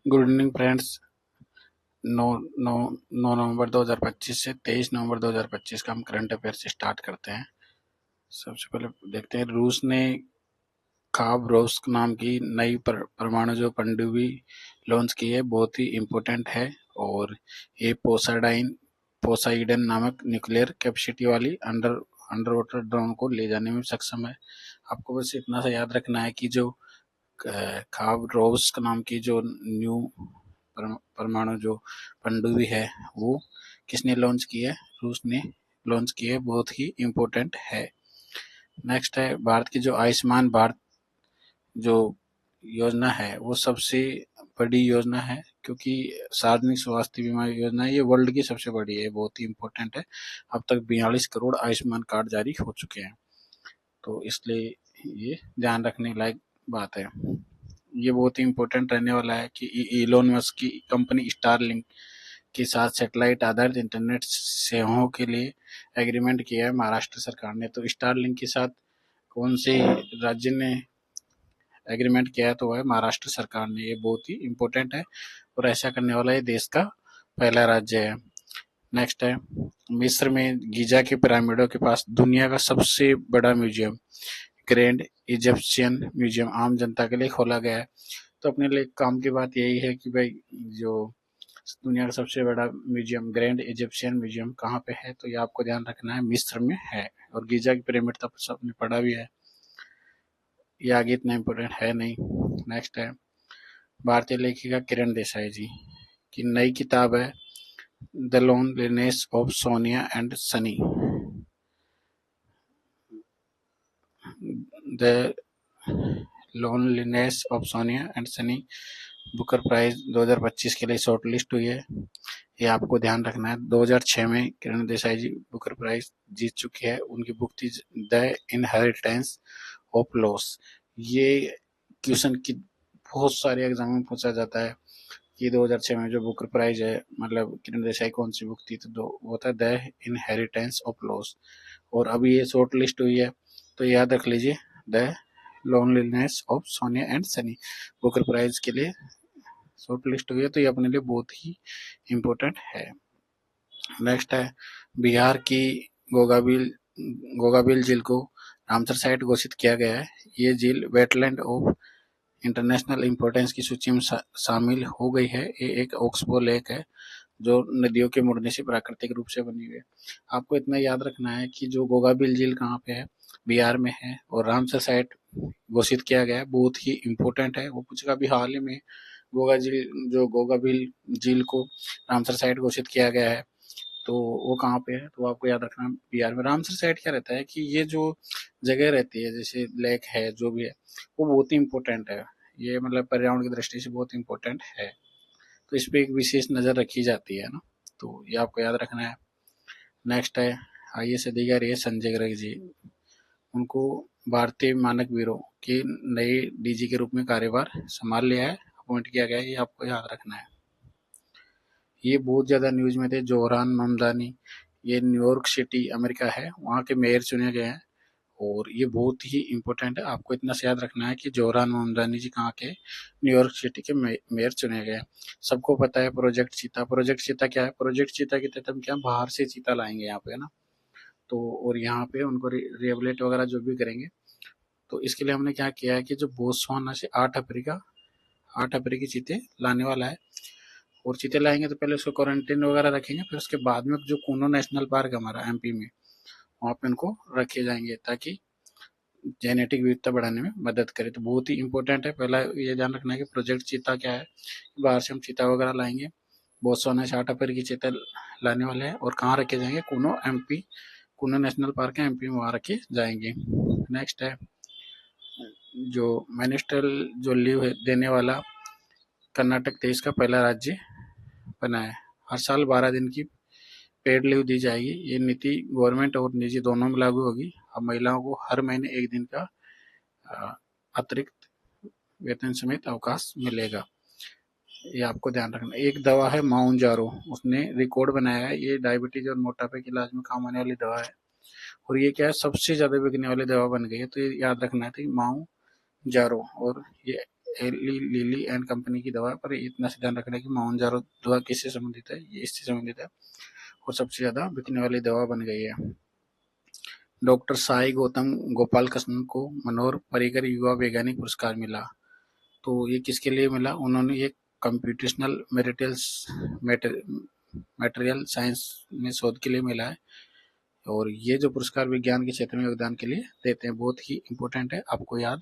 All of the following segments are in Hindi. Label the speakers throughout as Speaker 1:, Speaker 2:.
Speaker 1: Good evening friends. 9 9 9 नवंबर 2025 से 23 नवंबर 2025 का हम करंट अफेयर से स्टार्ट करते हैं। सबसे पहले देखते हैं, रूस ने खाबरोव्स्क नाम की नई परमाणु जो पनडुब्बी लॉन्च की है, बहुत ही इम्पोर्टेंट है। और ये पोसाइडन नामक न्यूक्लियर कैपेसिटी वाली अंडर वाटर ड्रोन को ले जाने में सक्षम है। आपको बस इतना सा याद रखना है कि जो खाबरोव्स्क नाम की जो न्यू परमाणु जो पनडुब्बी है, वो किसने लॉन्च की है? रूस ने लॉन्च की है, बहुत ही इम्पोर्टेंट है। नेक्स्ट है, भारत की जो आयुष्मान भारत जो योजना है, वो सबसे बड़ी योजना है, क्योंकि सार्वजनिक स्वास्थ्य बीमा योजना है, ये वर्ल्ड की सबसे बड़ी है, बहुत ही इम्पोर्टेंट है। अब तक 42 करोड़ आयुष्मान कार्ड जारी हो चुके हैं, तो इसलिए ये ध्यान रखने लायक बात है। ये बहुत ही इम्पोर्टेंट रहने वाला है कि इलोन मस्क की कंपनी स्टारलिंक के साथ सैटेलाइट आधारित इंटरनेट सेवाओं के लिए एग्रीमेंट किया है महाराष्ट्र सरकार ने। तो स्टारलिंक के साथ कौन से राज्य ने एग्रीमेंट किया है? तो वह है महाराष्ट्र सरकार ने। ये बहुत ही इम्पोर्टेंट है और ऐसा करने वाला ये देश का पहला राज्य है। नेक्स्ट है, मिस्र में गीजा के पिरामिडों के पास दुनिया का सबसे बड़ा म्यूजियम ग्रैंड इजिप्शियन म्यूजियम आम जनता के लिए खोला गया है। तो अपने लिए काम की बात यही है कि भाई, जो दुनिया का सबसे बड़ा म्यूजियम ग्रैंड इजिप्शियन म्यूजियम कहाँ पे है? तो ये आपको ध्यान रखना है, मिस्र में है। और गीजा की पिरामिड तो सबने पढ़ा भी है, ये आगे इतना इम्पोर्टेंट है नहीं। नेक्स्ट है, भारतीय लेखिका किरण देसाई जी की नई किताब है the loneliness of Sonia and Sunny. The loneliness of Sonia and Sunny Booker prize 2025 के लिए शॉर्ट लिस्ट हुई है, ये आपको ध्यान रखना है। 2006 में किरण देसाई जी बुकर प्राइज जीत चुकी है। उनकी बुक थी द इनहेरिटेंस ऑफ लॉस। ये क्वेश्चन की बहुत सारे एग्जाम में पूछा जाता है कि 2006 में जो बुकर प्राइज है, मतलब किरण देसाई कौन सी बुक थी? तो वो था द इनहेरिटेंस ऑफ लॉस। और अभी ये शॉर्ट लिस्ट हुई है, तो याद रख लीजिए, the loneliness of Sonia and Sunny Booker prize के लिए शॉर्ट लिस्ट हुई है, तो ये अपने लिए बहुत ही इम्पोर्टेंट है। नेक्स्ट है, बिहार की गोगाबिल गोगाबिल झील को रामसर साइट घोषित किया गया है। ये झील वेटलैंड ऑफ इंटरनेशनल इम्पोर्टेंस की सूची में शामिल हो गई है। ये एक ऑक्सबो लेक है जो नदियों के मुड़ने से प्राकृतिक रूप से बनी हुई है। आपको इतना याद रखना है कि जो गोगाबिल झील कहाँ पे है? बिहार में है। और रामसर साइट घोषित किया गया है, बहुत ही इम्पोर्टेंट है। वो कुछ अभी हाल ही में गोगाबिल झील को रामसर साइट घोषित किया गया है, तो वो कहाँ पे है? तो आपको याद रखना, बिहार में। रामसर साइट क्या रहता है कि ये जो जगह रहती है, जैसे लेक है, जो भी है, वो बहुत ही इम्पोर्टेंट है। ये मतलब पर्यावरण की दृष्टि से बहुत इम्पोर्टेंट है, तो इस पे एक विशेष नज़र रखी जाती है ना, तो ये आपको याद रखना है। नेक्स्ट है, आईएएस अधिकारी है संजय गर्ग जी। उनको भारतीय मानक ब्यूरो के नए डीजी के रूप में कार्यभार संभाल लिया है, अपॉइंट किया गया है, ये आपको याद रखना है। ये बहुत ज़्यादा न्यूज़ में थे, जोहरान ममदानी, ये न्यूयॉर्क सिटी अमेरिका है, वहाँ के मेयर चुने गए हैं। और ये बहुत ही इम्पोर्टेंट है, आपको इतना से याद रखना है कि जोहरान ममदानी जी कहाँ के? न्यूयॉर्क सिटी के मेयर चुने गए हैं। सबको पता है प्रोजेक्ट चीता। प्रोजेक्ट चीता क्या है? प्रोजेक्ट चीता के तहत हम क्या बाहर से चीता लाएंगे यहाँ पे, है ना। तो और यहाँ पे उनको रिहेबिलिट वगैरह जो भी करेंगे, तो इसके लिए हमने क्या किया है कि जो बोत्सवाना से 8 अफ्रीकी चीते लाने वाला है। और चीते लाएंगे तो पहले उसको क्वारंटीन वगैरह रखेंगे, फिर उसके बाद में जो कूनो नेशनल पार्क है हमारा एमपी में, वहाँ पे उनको रखे जाएंगे ताकि जेनेटिक विविधता बढ़ाने में मदद करे। तो बहुत ही इंपॉर्टेंट है। पहला ये ध्यान रखना है कि प्रोजेक्ट चीता क्या है। बाहर से हम चीता वगैरह लाएंगे, बोत्सवाना से 8 अफ्रीकी चीता लाने वाले हैं, और कहाँ रखे जाएंगे? कूनो नेशनल पार्क है एमपी में, वहाँ रखे जाएंगे। नेक्स्ट है, जो मिनिस्ट्रियल जो लीव देने वाला कर्नाटक देश का पहला राज्य बना है। हर साल 12 दिन की पेड लीव दी जाएगी। ये नीति गवर्नमेंट और निजी दोनों में लागू होगी। अब महिलाओं को हर महीने 1 दिन का अतिरिक्त वेतन समेत अवकाश मिलेगा, ये आपको ध्यान रखना। एक दवा है माउंजारो, उसने रिकॉर्ड बनाया है। ये डायबिटीज और मोटापे के इलाज में काम आने वाली दवा है, और ये क्या है, सबसे ज्यादा बिकने वाली दवा बन गई है। तो ये याद रखना है कि माउंजारो, और ये एली लिली एंड कंपनी की दवा, पर इतना से ध्यान रखना है कि मोहनजोदड़ो दवा किससे संबंधित है, ये इससे संबंधित है और सबसे ज्यादा बिकने वाली दवा बन गई है। डॉक्टर साई गौतम गोपाल कृष्णन को मनोहर पर्रिकर युवा वैज्ञानिक पुरस्कार मिला। तो ये किसके लिए मिला, उन्होंने ये कंप्यूटेशनल मटेरियल साइंस में शोध के लिए मिला है। और ये जो पुरस्कार विज्ञान के क्षेत्र में योगदान के लिए देते हैं, बहुत ही इंपॉर्टेंट है, आपको याद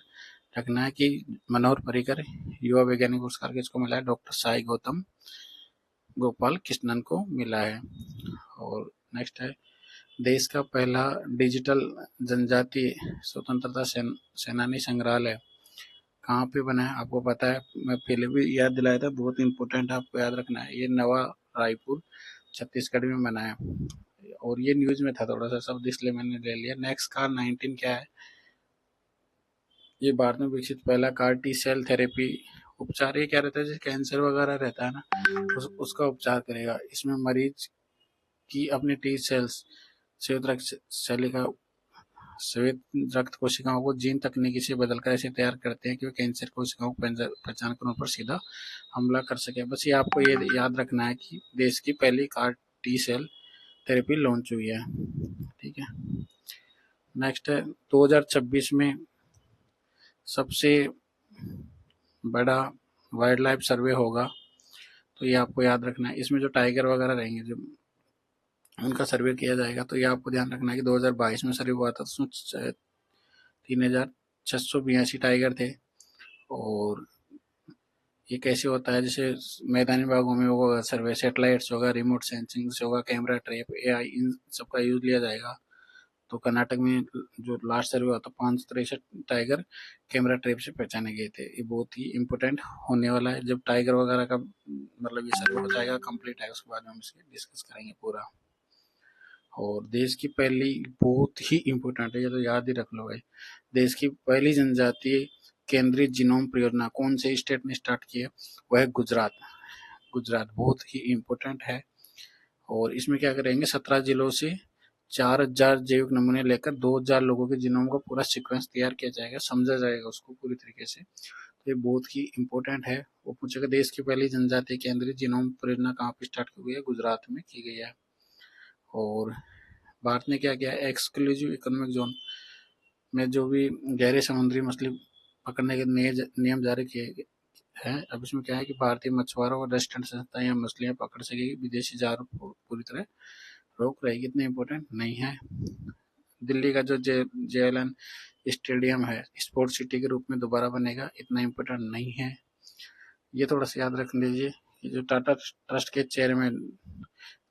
Speaker 1: रखना है कि मनोहर पर्रिकर युवा वैज्ञानिक पुरस्कार किसको मिला है, डॉक्टर साई गौतम गोपाल कृष्णन को मिला है। और नेक्स्ट है, देश का पहला डिजिटल जनजातीय स्वतंत्रता सेनानी संग्रहालय कहाँ पे बना है, आपको पता है, मैं पहले भी याद दिलाया था, बहुत इंपॉर्टेंट है, आपको याद रखना है। ये नवा रायपुर छत्तीसगढ़ में बना है, और ये न्यूज में था थोड़ा सा शब्द, इसलिए मैंने ले लिया। नेक्स्ट कार 19 क्या है, ये भारत में विकसित पहला कार टी सेल थेरेपी उपचार। ये क्या रहता है, जैसे कैंसर वगैरह रहता है ना, उसका उपचार करेगा। इसमें मरीज की अपने टी सेल्स श्वेत रक्त कोशिकाओं को जीन तकनीकी से बदलकर ऐसे तैयार करते हैं कि वे कैंसर कोशिकाओं को पहचान कर उन पर सीधा हमला कर सके। बस ये आपको ये याद रखना है कि देश की पहली car T cell therapy launch हुई है, ठीक है। नेक्स्ट है, 2026 में सबसे बड़ा वाइल्ड लाइफ सर्वे होगा, तो ये आपको याद रखना है। इसमें जो टाइगर वगैरह रहेंगे, जो उनका सर्वे किया जाएगा, तो ये आपको ध्यान रखना है कि 2022 में सर्वे हुआ था, तो उसमें 3682 टाइगर थे। और ये कैसे होता है, जैसे मैदानी भागों में होगा सर्वे, सेटेलाइट्स होगा, रिमोट सेंसिंग से होगा, कैमरा ट्रैप, एआई, इन सबका यूज लिया जाएगा। तो कर्नाटक में जो लास्ट सर्वे हुआ था, 563 टाइगर कैमरा ट्रैप से पहचाने गए थे। ये बहुत ही इंपॉर्टेंट होने वाला है। जब टाइगर वगैरह का मतलब ये सर्वे हो जाएगा, कंप्लीट है, उसके बाद हम इसके डिस्कस करेंगे पूरा। और देश की पहली, बहुत ही इंपॉर्टेंट है, ये तो याद ही रख लो भाई, देश की पहली जनजातीय केंद्रीय जीनोम परियोजना कौन से स्टेट ने स्टार्ट की है, वह है गुजरात। गुजरात बहुत ही इंपॉर्टेंट है। और इसमें क्या करेंगे, 17 जिलों से 4000 जैविक नमूने लेकर 2000 लोगों के जीनोम का पूरा सीक्वेंस तैयार किया जाएगा, समझा जाएगा उसको पूरी तरीके से। तो ये बहुत ही इंपॉर्टेंट है। वो पूछेगा देश की पहली जनजातीय केंद्रीय जीनोम परियोजना कहाँ पे स्टार्ट की गई है, गुजरात में की गई है। और भारत ने क्या किया, एक्सक्लूसिव इकोनॉमिक जोन में जो भी गहरे समुद्री मछली पकड़ने के नियम जारी किए हैं। अब इसमें क्या है कि भारतीय मछुआरों और रेस्टोरेंट संस्थाएं यह मछलियां पकड़ सकेगी, विदेशी जहाजों को पूरी तरह रोक रहेगी। इतने इंपॉर्टेंट नहीं है। दिल्ली का जो JLN स्टेडियम है, स्पोर्ट्स सिटी के रूप में दोबारा बनेगा, इतना इंपॉर्टेंट नहीं है। ये थोड़ा सा याद रख लीजिए। जो टाटा ट्रस्ट के चेयरमैन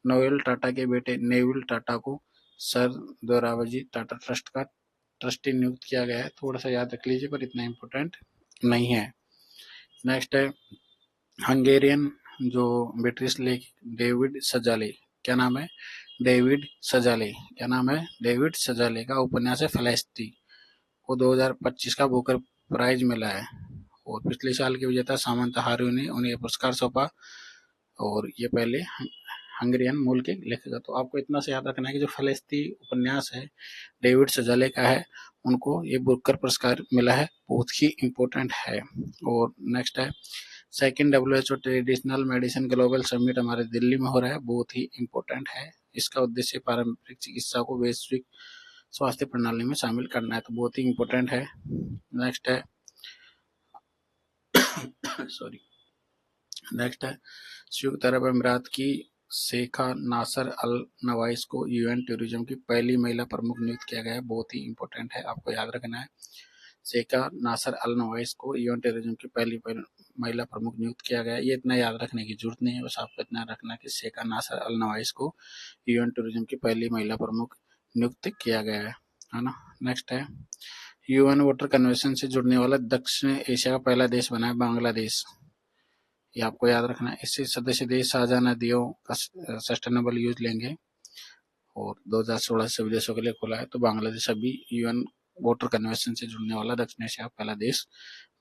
Speaker 1: नोएल टाटा के बेटे नेविल टाटा को सर दोराबजी टाटा ट्रस्ट का ट्रस्टी नियुक्त किया गया है। थोड़ा सा याद रख लीजिए, पर इतना इंपॉर्टेंट नहीं है। नेक्स्ट है, हंगेरियन जो ब्रिटिश लेखक डेविड सजाले, क्या नाम है, डेविड सजाले, क्या नाम है, डेविड सजाले का उपन्यास है फेलिसिटी को 2025 का बुकर प्राइज मिला है। और पिछले साल के विजेता सामंता हारू ने उन्हें पुरस्कार सौंपा, और ये पहले हंगेरियन मूल के लेखक। तो आपको इतना से याद रखना है कि जो फेलिसिटी उपन्यास है डेविड सजाले का है, उनको ये बुकर पुरस्कार मिला है, बहुत ही इंपॉर्टेंट है। और नेक्स्ट है, second WHO traditional medicine global summit हमारे दिल्ली में हो रहा है, बहुत ही इंपॉर्टेंट है। इसका उद्देश्य पारंपरिक चिकित्सा को वैश्विक स्वास्थ्य प्रणाली में शामिल करना है, तो बहुत ही इंपॉर्टेंट है। नेक्स्ट है सॉरी नेक्स्ट है, संयुक्त अरब अमीरात की शेखा नासर अल नवाइस को UN टूरिज्म की पहली महिला प्रमुख नियुक्त किया गया है, बहुत ही इंपॉर्टेंट है, आपको याद रखना है। शेखा नासर अल नवाइस को UN टूरिज्म की पहली महिला प्रमुख नियुक्त किया गया है। ये इतना याद रखने की जरूरत नहीं है, बस आपको इतना रखना कि शेखा नासर अल नवाइस को UN टूरिज्म की पहली महिला प्रमुख नियुक्त किया गया है ना। नेक्स्ट है, UN वाटर कन्वेंशन से जुड़ने वाला दक्षिण एशिया का पहला देश बना है बांग्लादेश, ये आपको याद रखना है। इससे सदस्य देश साझा नदियों का सस्टेनेबल यूज लेंगे, और 2016 से सभी देशों के लिए खुला है। तो बांग्लादेश अभी UN वाटर कन्वेंशन से जुड़ने वाला दक्षिण एशिया का पहला देश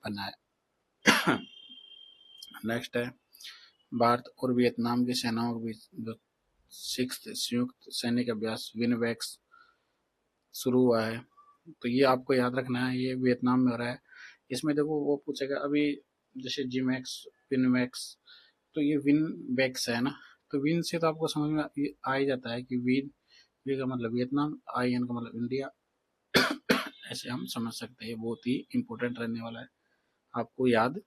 Speaker 1: बना है। नेक्स्ट है, भारत और वियतनाम की सेनाओं के बीच जो 6th संयुक्त सैनिक अभ्यास विनवेक्स शुरू हुआ है, तो ये आपको याद रखना है, ये वियतनाम में हो रहा है। इसमें देखो वो पूछेगा, अभी जैसे जीमैक्स, विनमैक्स, तो ये विन बैक्स है ना। तो विन से तो आपको समझ में आ ही जाता है कि विन, वी का मतलब वियतनाम, आई एन का मतलब इंडिया। ऐसे हम समझ सकते हैं, बहुत ही इंपॉर्टेंट रहने वाला है, आपको याद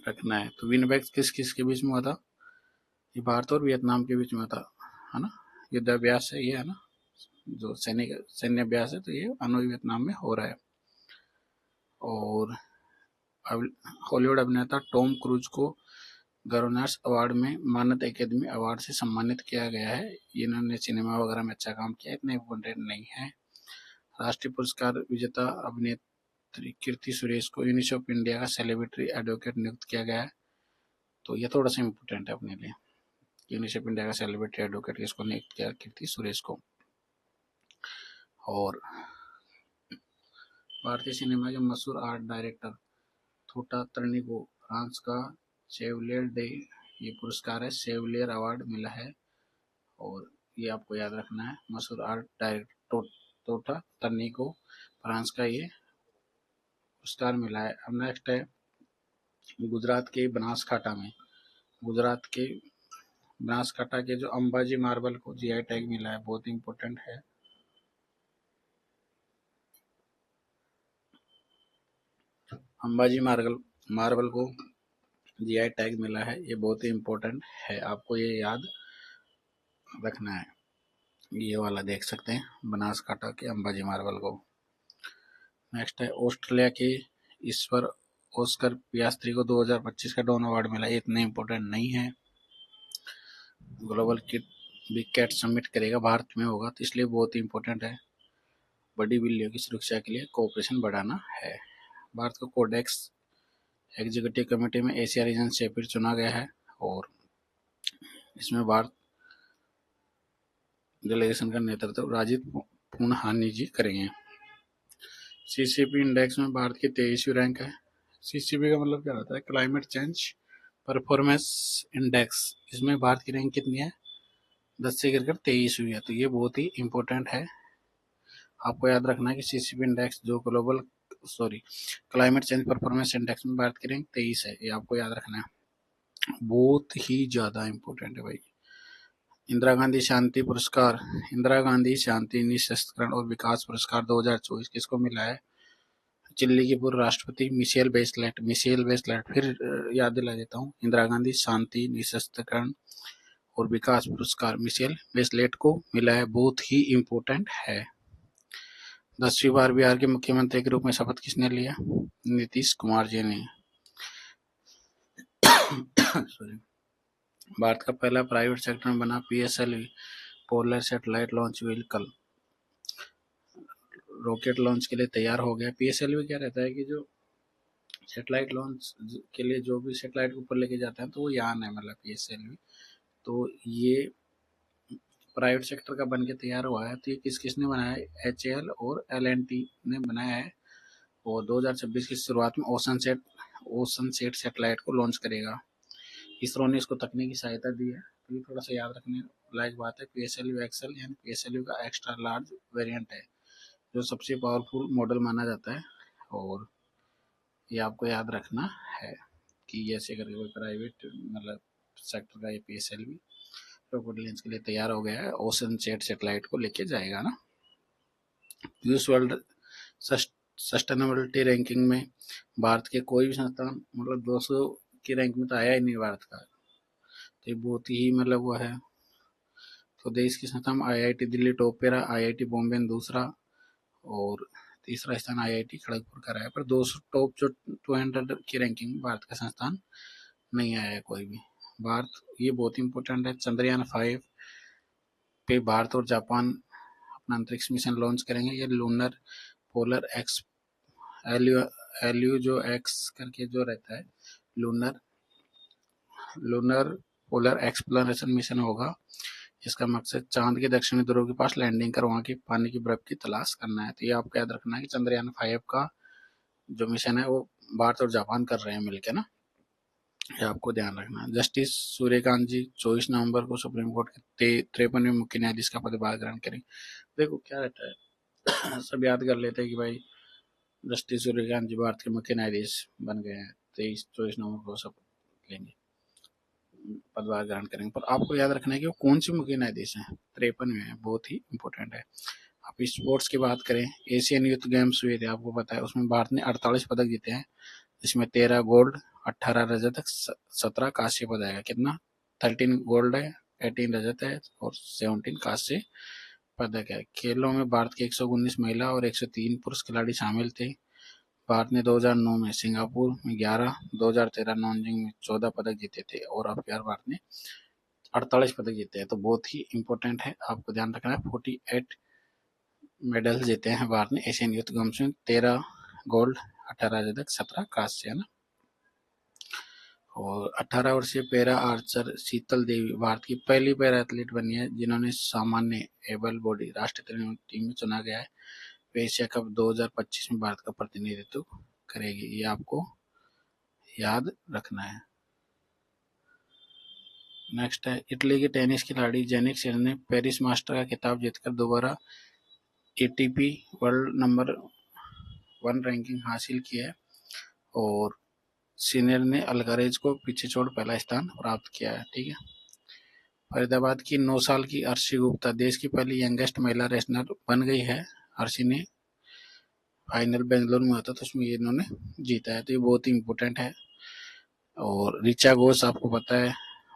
Speaker 1: रखना है। तो विन बैक्स किस किस के बीच में हुआ था? ये भारत और वियतनाम के बीच में था, है ना। युद्धाभ्यास है ये, है ना, जो सैन्य अभ्यास है, तो ये हनोई वियतनाम में हो रहा है। और हॉलीवुड अभिनेता टॉम क्रूज को गवर्नर्स अवार्ड में मानद अकेदमी अवार्ड से सम्मानित किया गया है। इन्होंने सिनेमा वगैरह में अच्छा काम किया, इतने इम्पोर्टेंट नहीं है। राष्ट्रीय पुरस्कार विजेता अभिनेत्री कीर्ति सुरेश को यूनिसेफ इंडिया का सेलिब्रिटी एडवोकेट नियुक्त किया गया है। तो ये थोड़ा सा इम्पोर्टेंट है अपने लिए। यूनिसेफ इंडिया का सेलिब्रिटी एडवोकेट किसको नियुक्त किया? कीर्ति सुरेश को। और भारतीय सिनेमा के मशहूर आर्ट डायरेक्टर थोटा तर्नी को फ्रांस का शेवलियर डे, ये पुरस्कार है, शेवलियर अवार्ड मिला है। और ये आपको याद रखना है, मशहूर आर्ट डायरेक्टर थोटा तर्नी को फ्रांस का ये पुरस्कार मिला है। अब नेक्स्ट है गुजरात के बनासकांठा में, गुजरात के बनासकांठा के जो अंबाजी मार्बल को जीआई टैग मिला है, बहुत इंपॉर्टेंट है। अंबाजी मार्बल को जीआई टैग मिला है, ये बहुत ही इंपॉर्टेंट है, आपको ये याद रखना है। ये वाला देख सकते हैं बनासकांठा के अंबाजी मार्बल को। नेक्स्ट है ऑस्ट्रेलिया के ईश्वर ऑस्कर पियास्त्री को 2025 का डॉन अवार्ड मिला, ये इतने इंपॉर्टेंट नहीं है। Global kid big cat summit करेगा, भारत में होगा, तो इसलिए बहुत ही इंपॉर्टेंट है। बड़ी बिल्लियों की सुरक्षा के लिए कोऑपरेशन बढ़ाना है। भारत को कोडेक्स एग्जीक्यूटिव कमेटी में एशिया रीजन से फिर चुना गया है, और इसमें भारत डेलीगेशन का नेतृत्व राजीव पूर्णहानी जी करेंगे। सीसीपी इंडेक्स में भारत की 23वीं रैंक है। सीसीपी का मतलब क्या होता है? Climate change performance index. इसमें भारत की रैंक कितनी है? 10 से गिरकर 23 हुई है, तो ये बहुत ही इंपॉर्टेंट है, आपको याद रखना है कि सीसीपी इंडेक्स जो क्लाइमेट चेंज परफॉर्मेंस इंडेक्स में भारत की रैंक 23 है, ये आपको याद रखना है, बहुत ही ज्यादा इंपॉर्टेंट है भाई। इंदिरा गांधी शांति पुरस्कार, इंदिरा गांधी शांति निःशस्त्रीकरण और विकास पुरस्कार 2024 किसको मिला है? चिल्ली की पूर्व राष्ट्रपति मिशेल बेसलेट, फिर याद दिला देता हूँ, इंदिरा गांधी शांति निःशस्त्रीकरण और विकास पुरस्कार मिशेल बेसलेट को मिला है, बहुत ही इंपॉर्टेंट है। 10वीं बार बिहार के मुख्यमंत्री के रूप में शपथ किसने लिया? नीतीश कुमार जी ने। भारत का पहला प्राइवेट सेक्टर में बना PSLV polar satellite launch vehicle rocket launch के लिए तैयार हो गया। पीएसएलवी क्या रहता है कि जो सैटेलाइट लॉन्च के लिए जो भी सैटेलाइट ऊपर लेके जाता है, तो वो यान है, मतलब पीएसएलवी। तो ये प्राइवेट सेक्टर का बन के तैयार हुआ है। तो ये किसने बनाया है? एचएएल और एलएनटी ने बनाया है, और 2026 की शुरुआत में ओशन सेट सैटेलाइट को लॉन्च करेगा। इसरो ने इसको तकनीकी सहायता दी है, तो ये थोड़ा सा याद रखने लायक बात है। पीएसएलवी एक्सएल यानी पीएसएलवी का एक्स्ट्रा लार्ज वेरिएंट है, जो सबसे पावरफुल मॉडल माना जाता है, और ये आपको याद रखना है कि ऐसे करके कोई प्राइवेट मतलब सेक्टर का ये पीएसएलवी रॉकेट लॉन्च के लिए तैयार हो गया है, ओशन सेट सैटेलाइट को लेके जाएगा ना। यूएस वर्ल्ड सस्टेनेबिलिटी रैंकिंग में भारत के कोई भी संस्थान मतलब 200 की रैंक में तो आया ही नहीं भारत का, तो ये बहुत ही मतलब वो है। तो देश की संस्था में आईआईटी दिल्ली टॉप पे रहा, आईआईटी बॉम्बे दूसरा, और तीसरा स्थान आईआईटी खड़गपुर का रहा है। पर 200 टॉप जो 200 की रैंकिंग में भारत का संस्थान नहीं आया है कोई भी। भारत, ये बहुत इंपॉर्टेंट है, चंद्रयान 5 पे भारत और जापान अपना अंतरिक्ष मिशन लॉन्च करेंगे। ये लूनर पोलर एक्स एलयू जो एक्स करके जो रहता है, लूनर पोलर एक्सप्लोरेशन मिशन होगा। इसका मकसद चांद के दक्षिणी ध्रुव के पास लैंडिंग कर वहां की पानी की बर्फ की तलाश करना है। तो ये आपको याद रखना है कि चंद्रयान 5 का जो मिशन है वो भारत और जापान कर रहे हैं मिलकर ना, ये आपको ध्यान रखना है। जस्टिस सूर्यकांत जी 24 नवंबर को सुप्रीम कोर्ट के 53वें मुख्य न्यायाधीश का पदभार ग्रहण करेंगे। देखो क्या रहता है सब याद कर लेते हैं कि भाई जस्टिस सूर्यकांत जी भारत के मुख्य न्यायाधीश बन गए हैं, 23-24 नवंबर को सब लेंगे, पदभार ग्रहण करेंगे। पर आपको याद रखना है कि वो कौन सी मुख्य न्यायाधीश हैं, 53 में है, बहुत ही इंपॉर्टेंट है। आप स्पोर्ट्स की बात करें, एशियन यूथ गेम्स हुए थे, आपको पता है, उसमें भारत ने 48 पदक जीते हैं, जिसमें 13 गोल्ड, 18 रजत, 17 कांस्य पदक है। कितना? 13 गोल्ड है, 18 रजत है और 17 कांस्य पदक है। खेलों में भारत के 119 महिला और 103 पुरुष खिलाड़ी शामिल थे। भारत ने 2009 में सिंगापुर में 11, 2013 नानजिंग में 14 पदक जीते थे और अब यार भारत ने 48 पदक जीते हैं, तो बहुत ही इंपॉर्टेंट है, आपको ध्यान रखना है। 48 मेडल जीते हैं भारत ने एशियन यूथ गेम्स में, 13 गोल्ड, 18 रजत, 17 कांस्य, है ना। और 18 वर्षीय पैरा आर्चर शीतल देवी भारत की पहली पैरा एथलीट बनी है जिन्होंने सामान्य एबल बॉडी राष्ट्रीय टीम में चुना गया है। वे एशिया कप 2025 में भारत का प्रतिनिधित्व करेगी, ये आपको याद रखना है। नेक्स्ट है, इटली के टेनिस खिलाड़ी जेनिक सिनर ने पेरिस मास्टर का खिताब जीतकर दोबारा एटीपी वर्ल्ड नंबर 1 रैंकिंग हासिल की है और सिनर ने अल्कारेज को पीछे छोड़ पहला स्थान प्राप्त किया है। ठीक है। फरीदाबाद की 9 साल की अर्शी गुप्ता देश की पहली यंगेस्ट महिला रेसलर बन गई है। अर्शी ने फाइनल बेंगलुरु में होता तो उसमें इन्होंने जीता है, तो ये बहुत ही इंपॉर्टेंट है। और ऋचा घोष, आपको पता है,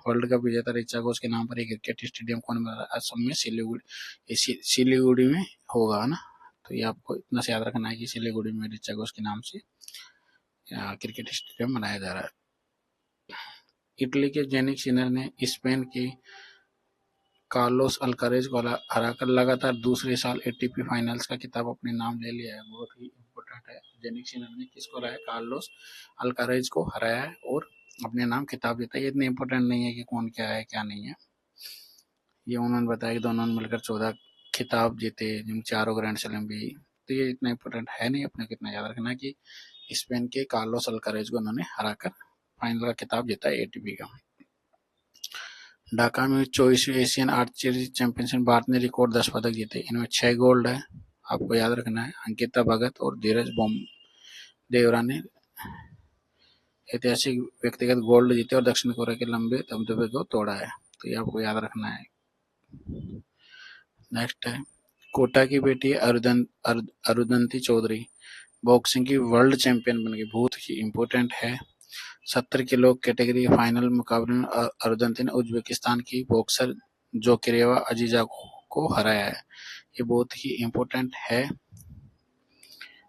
Speaker 1: वर्ल्ड कप विजेता ऋचा घोष के नाम पर एक क्रिकेट स्टेडियम कौन बना रहा है? असम में सिलीगुड़ी में होगा, है ना। तो ये आपको इतना से याद रखना है कि सिलीगुड़ी में ऋचा घोष के नाम से क्रिकेट स्टेडियम बनाया जा रहा है। इटली के जेनिक सिनर ने स्पेन के कार्लोस अल्कारेज को हराकर लगातार दूसरे साल एटीपी फाइनल्स का खिताब अपने नाम ले लिया है। बहुत ही इंपॉर्टेंट है। जेनिक सिनर ने किसको हराया? कार्लोस अल्कारेज को हराया है और अपने नाम खिताब जीता है। ये इतना इंपॉर्टेंट नहीं है कि कौन क्या है क्या नहीं है, ये उन्होंने बताया कि दोनों ने मिलकर 14 खिताब जीते, जिनमें चारों ग्रैंड स्लैम भी। तो ये इतना इंपॉर्टेंट है नहीं, अपने कितना याद रखना है कि स्पेन के कार्लोस अल्कारेज को उन्होंने हराकर फाइनल का खिताब जीता है एटीपी का। ढाका में 24वीं एशियन आर्चरी चैंपियनशिप भारत ने रिकॉर्ड 10 पदक जीते, इनमें 6 गोल्ड है, आपको याद रखना है। अंकिता भगत और धीरज देवरा ने ऐतिहासिक व्यक्तिगत गोल्ड जीते और दक्षिण कोरिया के लंबे दबदबे को तोड़ा है, तो ये आपको याद रखना है। नेक्स्ट है, कोटा की बेटी अरुंधति चौधरी बॉक्सिंग की वर्ल्ड चैंपियन बन गई, बहुत ही इंपॉर्टेंट है। 70 किलो कैटेगरी फाइनल मुकाबले में अरुंधति ने उज्बेकिस्तान की बॉक्सर जोकिरेवा अजीजा को हराया है, ये बहुत ही इंपॉर्टेंट है।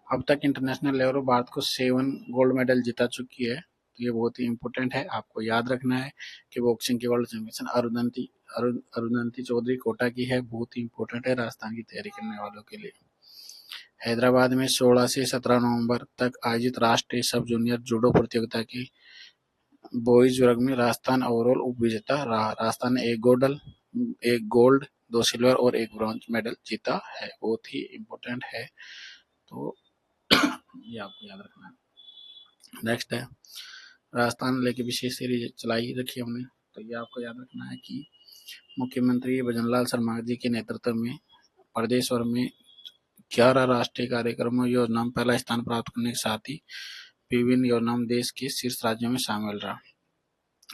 Speaker 1: अब तक इंटरनेशनल लेवल पर भारत को 7 गोल्ड मेडल जीता चुकी है, तो ये बहुत ही इंपॉर्टेंट है, आपको याद रखना है कि बॉक्सिंग की वर्ल्ड चैंपियन अरुंधति चौधरी कोटा की है, बहुत ही इंपॉर्टेंट है राजस्थान की तैयारी करने वालों के लिए। हैदराबाद में 16 से 17 नवंबर तक आयोजित राष्ट्रीय सब जूनियर जूडो प्रतियोगिता की बॉयज वर्ग में राजस्थान ओवरऑल उप विजेता रहा। राजस्थान ने एक गोल्ड, 2 सिल्वर और 1 ब्रॉन्ज मेडल जीता है, बहुत ही इंपॉर्टेंट है, तो ये आपको याद रखना है। नेक्स्ट है, राजस्थान लेके विशेष सीरीज चलाई रखी हमने, तो ये आपको याद रखना है कि मुख्यमंत्री भजनलाल शर्मा जी के नेतृत्व में प्रदेश भर में 11 राष्ट्रीय कार्यक्रमों योजनाओं में पहला स्थान प्राप्त करने के साथ ही विभिन्न योजनाओं देश के शीर्ष राज्यों में शामिल रहा।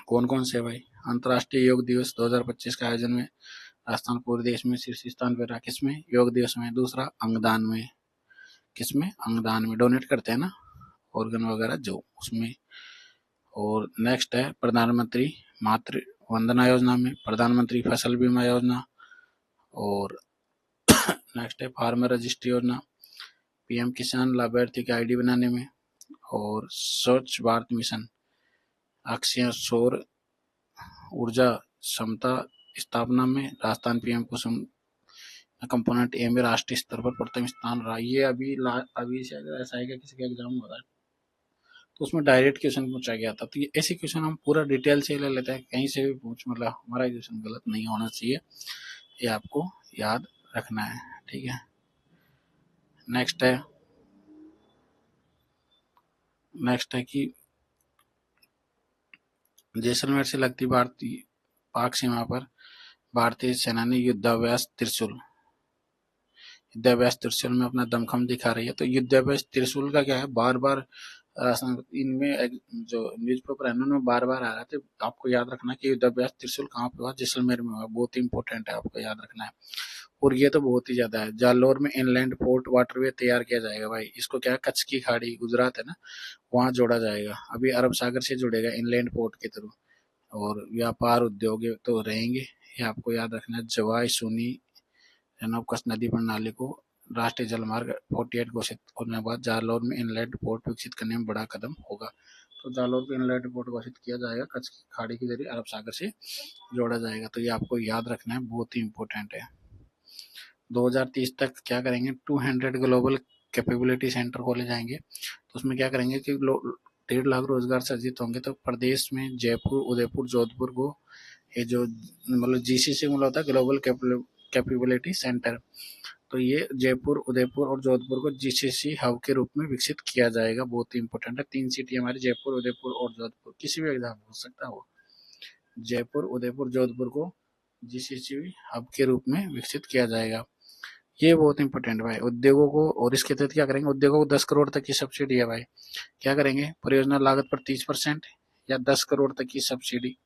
Speaker 1: कौन कौन से भाई? अंतर्राष्ट्रीय योग दिवस 2025 के आयोजन में राजस्थान पूरे देश में शीर्ष स्थान पर रहा। किसमें? योग दिवस में। दूसरा, अंगदान में। किसमें? अंगदान में, डोनेट करते हैं ना ऑर्गन वगैरह जो, उसमें। और नेक्स्ट है, प्रधानमंत्री मातृ वंदना योजना में, प्रधानमंत्री फसल बीमा योजना, और नेक्स्ट है फार्मर रजिस्ट्री योजना, पीएम किसान लाभार्थी की आईडी बनाने में, और स्वच्छ भारत मिशन, अक्षय सौर ऊर्जा क्षमता स्थापना में राजस्थान पीएम कुसुम कंपोनेंट ए में राष्ट्रीय स्तर पर प्रथम स्थान रहा। ये अभी शायद ऐसा है कि किसी का एग्जाम हो रहा है तो उसमें डायरेक्ट क्वेश्चन पूछा गया था, तो ये ऐसे क्वेश्चन हम पूरा डिटेल से ले लेते हैं, कहीं से भी पूछ, मतलब हमारा क्वेश्चन गलत नहीं होना चाहिए, ये आपको याद रखना है। ठीक है। नेक्स्ट है कि जैसलमेर से लगती भारतीय पाक सीमा पर भारतीय सेना ने युद्धाभ्यास त्रिशूल में अपना दमखम दिखा रही है। तो युद्धाभ्यास त्रिशूल का क्या है, बार बार राशन इनमें जो न्यूज़पेपर है उनमें बार-बार आ रहा था। आपको याद रखना कि युद्धाभ्यास त्रिशूल कहाँ पे हुआ? जैसलमेर में हुआ। बहुत ही इंपॉर्टेंट है, आपको याद रखना है। और ये तो बहुत ही ज्यादा है। जालौर में इनलैंड पोर्ट वाटरवे तैयार किया जाएगा भाई। इसको क्या है, कच्छ की खाड़ी गुजरात है ना, वहां जोड़ा जाएगा। अभी अरब सागर से जुड़ेगा इनलैंड पोर्ट के थ्रू। और व्यापार उद्योग तो रहेंगे। ये आपको याद रखना है। जवाई सूनी रेनोकस नदी प्रणाली को राष्ट्रीय जलमार्ग 48 घोषित होने के बाद जालौर में इनलैंड पोर्ट विकसित करने में बड़ा कदम होगा। तो जालौर को इनलैंड पोर्ट घोषित किया जाएगा, कच्छ की खाड़ी के जरिए अरब सागर से जोड़ा जाएगा। तो ये आपको याद रखना है, बहुत ही इंपॉर्टेंट है। 2030 तक क्या करेंगे, 200 ग्लोबल कैपेबिलिटी सेंटर खोले जाएंगे। तो उसमें क्या करेंगे कि 1.5 लाख रोजगार सृजित होंगे। तो प्रदेश में जयपुर, उदयपुर, जोधपुर को ये जो मतलब जीसीसी मतलब होता है ग्लोबल कैपेबिलिटी सेंटर, तो ये जयपुर, उदयपुर और जोधपुर को जीसीसी हब के रूप में विकसित किया जाएगा। बहुत ही इंपॉर्टेंट है। 3 सिटी हमारी जयपुर, उदयपुर और जोधपुर। किसी भी एग्जाम हो सकता है वो। जयपुर, उदयपुर, जोधपुर को जीसीसी हब के रूप में विकसित किया जाएगा। ये बहुत इंपॉर्टेंट भाई। उद्योगों को, और इसके तहत क्या करेंगे, उद्योगों को 10 करोड़ तक की सब्सिडी है भाई। क्या करेंगे, परियोजना लागत पर 30% या 10 करोड़ तक की सब्सिडी।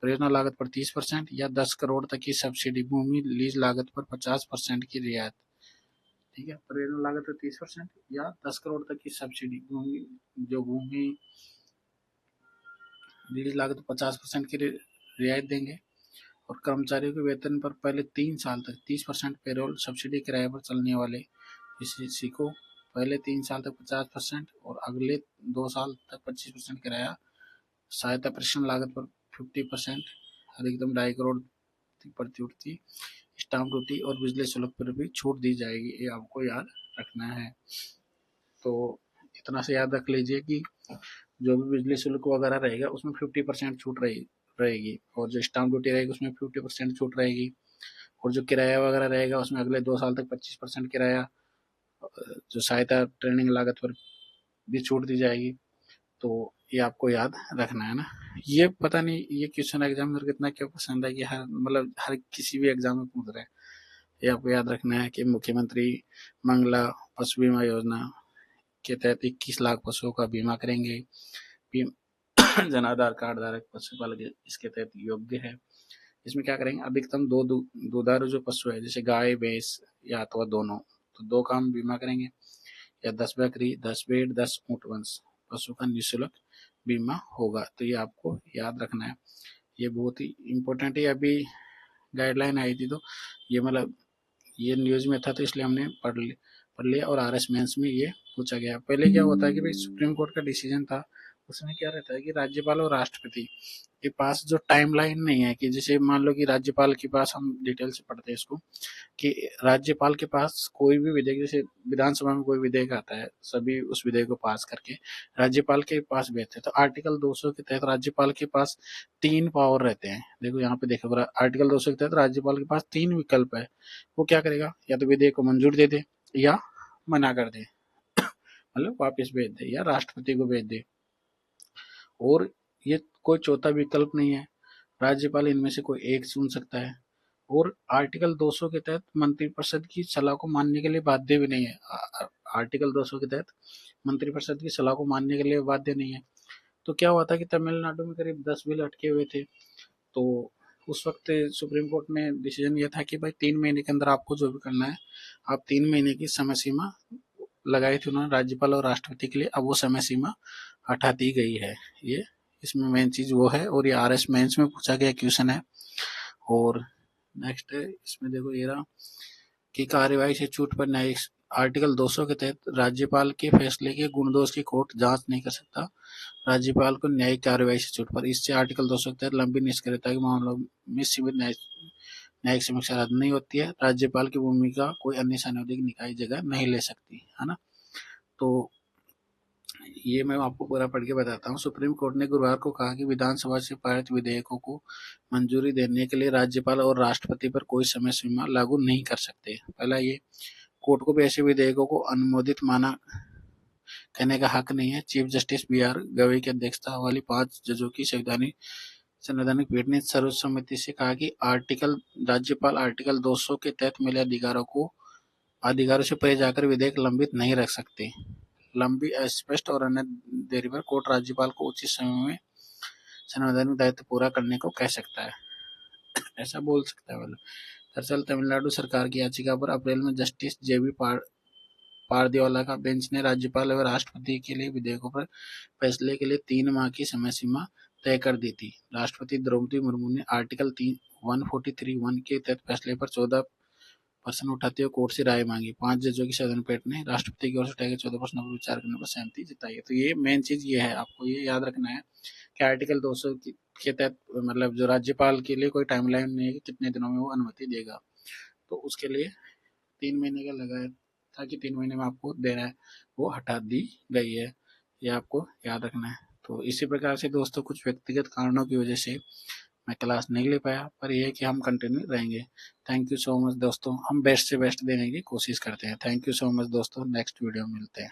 Speaker 1: परियोजना लागत पर 30% या 10 करोड़ तक की सब्सिडी। भूमि लीज लागत पर 50% की रियायत। ठीक है, परियोजना लागत पर 30% या 10 करोड़ तक की सब्सिडी। भूमि लीज लागत 50% की रियायत देंगे। और कर्मचारियों के वेतन पर पहले 3 साल तक 30% पेरोल सब्सिडी किराए पर चलने वाले इसी को पहले 3 साल तक 50% और अगले 2 साल तक 25% किराया। सहायता प्रेषण लागत पर 50%, अधिकतम 2.5 करोड़ प्रतिपूर्ति, स्टाम्प ड्यूटी और बिजली शुल्क पर भी छूट दी जाएगी। ये आपको याद रखना है। तो इतना से याद रख लीजिए कि जो भी बिजली शुल्क वगैरह रहेगा उसमें 50% छूट रहेगी। और जो स्टाम्प ड्यूटी रहेगी उसमें 50% छूट रहेगी। और जो किराया वगैरह रहेगा उसमें अगले 2 साल तक 25% किराया। जो सहायता ट्रेनिंग लागत पर भी छूट दी जाएगी। तो ये आपको याद रखना है ना। ये पता नहीं ये क्वेश्चन एग्जाम में कितना क्यों पसंद है कि हर मतलब हर किसी भी एग्जाम में पूछ रहे हैं। ये आपको याद रखना है कि मुख्यमंत्री मंगला पशु बीमा योजना के तहत 21 लाख पशुओं का बीमा करेंगे। जन आधार कार्ड धारक पशुपालक इसके तहत योग्य है। इसमें क्या करेंगे, अधिकतम दुधारू जो पशु है जैसे गाय, भैंस या अथवा दोनों, तो 2 काम बीमा करेंगे। या 10 बकरी, 10 भेड़, 10 ऊंट वंश पशु का निःशुल्क बीमा होगा। तो ये आपको याद रखना है। ये बहुत ही इम्पोर्टेंट है। अभी गाइडलाइन आई थी तो ये मतलब ये न्यूज में था तो इसलिए हमने पढ़ लिया। और आरएस मेंस में ये पूछा गया। पहले क्या होता है कि भाई सुप्रीम कोर्ट का डिसीजन था, उसमें क्या रहता है कि राज्यपाल और राष्ट्रपति के पास जो टाइमलाइन नहीं है, कि जैसे मान लो कि राज्यपाल के पास, हम डिटेल से पढ़ते हैं इसको, कि राज्यपाल के पास कोई भी विधेयक, जैसे विधानसभा में कोई विधेयक आता है, सभी उस विधेयक को पास करके राज्यपाल के पास भेजते हैं। तो आर्टिकल 200 के तहत राज्यपाल के पास 3 पावर रहते हैं। देखो यहाँ पे देखो, आर्टिकल 200 के तहत राज्यपाल के पास 3 विकल्प है। वो क्या करेगा, या तो विधेयक को मंजूर दे दे, या मना कर दे, मतलब वापस भेज दे, या राष्ट्रपति को भेज दे। और ये कोई चौथा विकल्प नहीं है। राज्यपाल इनमें से कोई एक चुन सकता है। और आर्टिकल 200 के तहत मंत्रिपरिषद की सलाह को मानने के लिए बाध्य भी नहीं है। आर्टिकल 200 के तहत मंत्रिपरिषद की सलाह को मानने के लिए बाध्य नहीं है। तो क्या हुआ था कि तमिलनाडु में करीब 10 बिल अटके हुए थे। तो उस वक्त सुप्रीम कोर्ट ने डिसीजन लिया था कि भाई 3 महीने के अंदर आपको जो भी करना है, आप 3 महीने की समय सीमा लगाई थी उन्होंने राज्यपाल और राष्ट्रपति के लिए। अब वो समय सीमा हटा दी गई है। ये इसमें मेन चीज वो है। और ये आरएस मेंस में पूछा गया क्वेश्चन है। और नेक्स्ट है, इसमें देखो ये रहा कि कार्यवाही से छूट पर न्यायिक, आर्टिकल 200 के तहत राज्यपाल के फैसले के गुण दोष की कोर्ट जांच नहीं कर सकता। राज्यपाल को न्यायिक कार्यवाही से छूट पर, इससे आर्टिकल 200 के तहत लंबी निष्क्रियता के मामलों में सीमित न्यायिक समीक्षा रद्द नहीं होती है। राज्यपाल की भूमिका कोई अन्य संवैधानिक निकाय जगह नहीं ले सकती है ना। तो ये मैं आपको पूरा पढ़ के बताता हूँ। सुप्रीम कोर्ट ने गुरुवार को कहा कि विधानसभा से पारित विधेयकों को मंजूरी देने के लिए राज्यपाल और राष्ट्रपति पर कोई समय सीमा लागू नहीं कर सकते। पहला ये, कोर्ट को भी ऐसे विधेयकों को अनुमोदित माना कहने का हक नहीं है। Chief justice B R. गवई की अध्यक्षता वाली 5 जजों की संवैधानिक पीठ ने सर्वसम्मति से कहा कि राज्यपाल आर्टिकल 200 के तहत मिले अधिकारों से परे जाकर विधेयक लंबित नहीं रख सकते। लंबी, अस्पष्ट और अन्य देरी पर कोर्ट राज्यपाल को उचित समय में संवैधानिक दायित्व पूरा करने को कह सकता है, ऐसा बोल सकता है। मतलब दरअसल तमिलनाडु सरकार की याचिका पर अप्रैल में जस्टिस जेबी पारदीवाला का बेंच ने राज्यपाल एवं राष्ट्रपति के लिए विधेयकों पर फैसले के लिए 3 माह की समय सीमा तय कर दी थी। राष्ट्रपति द्रौपदी मुर्मू ने आर्टिकल 143(1) के तहत फैसले पर 14% उठाते हुए कोर्ट से राय मांगी। 5 जजों की सदन पीठ ने राष्ट्रपति की ओर से उठाए गए 14% पर विचार करने पर सहमति जताई है। तो ये मेन चीज ये है, आपको ये याद रखना है कि आर्टिकल 200 के तहत मतलब जो राज्यपाल के लिए कोई टाइमलाइन नहीं है कि कितने दिनों में वो अनुमति देगा, तो उसके लिए 3 महीने का लगा है, ताकि 3 महीने में आपको देना है वो हटा दी गई है, ये आपको याद रखना है। तो इसी प्रकार से दोस्तों कुछ व्यक्तिगत कारणों की वजह से मैं क्लास नहीं ले पाया, पर यह है कि हम कंटिन्यू रहेंगे। थैंक यू सो मच दोस्तों, हम बेस्ट से बेस्ट देने की कोशिश करते हैं। थैंक यू सो मच दोस्तों, नेक्स्ट वीडियो में मिलते हैं।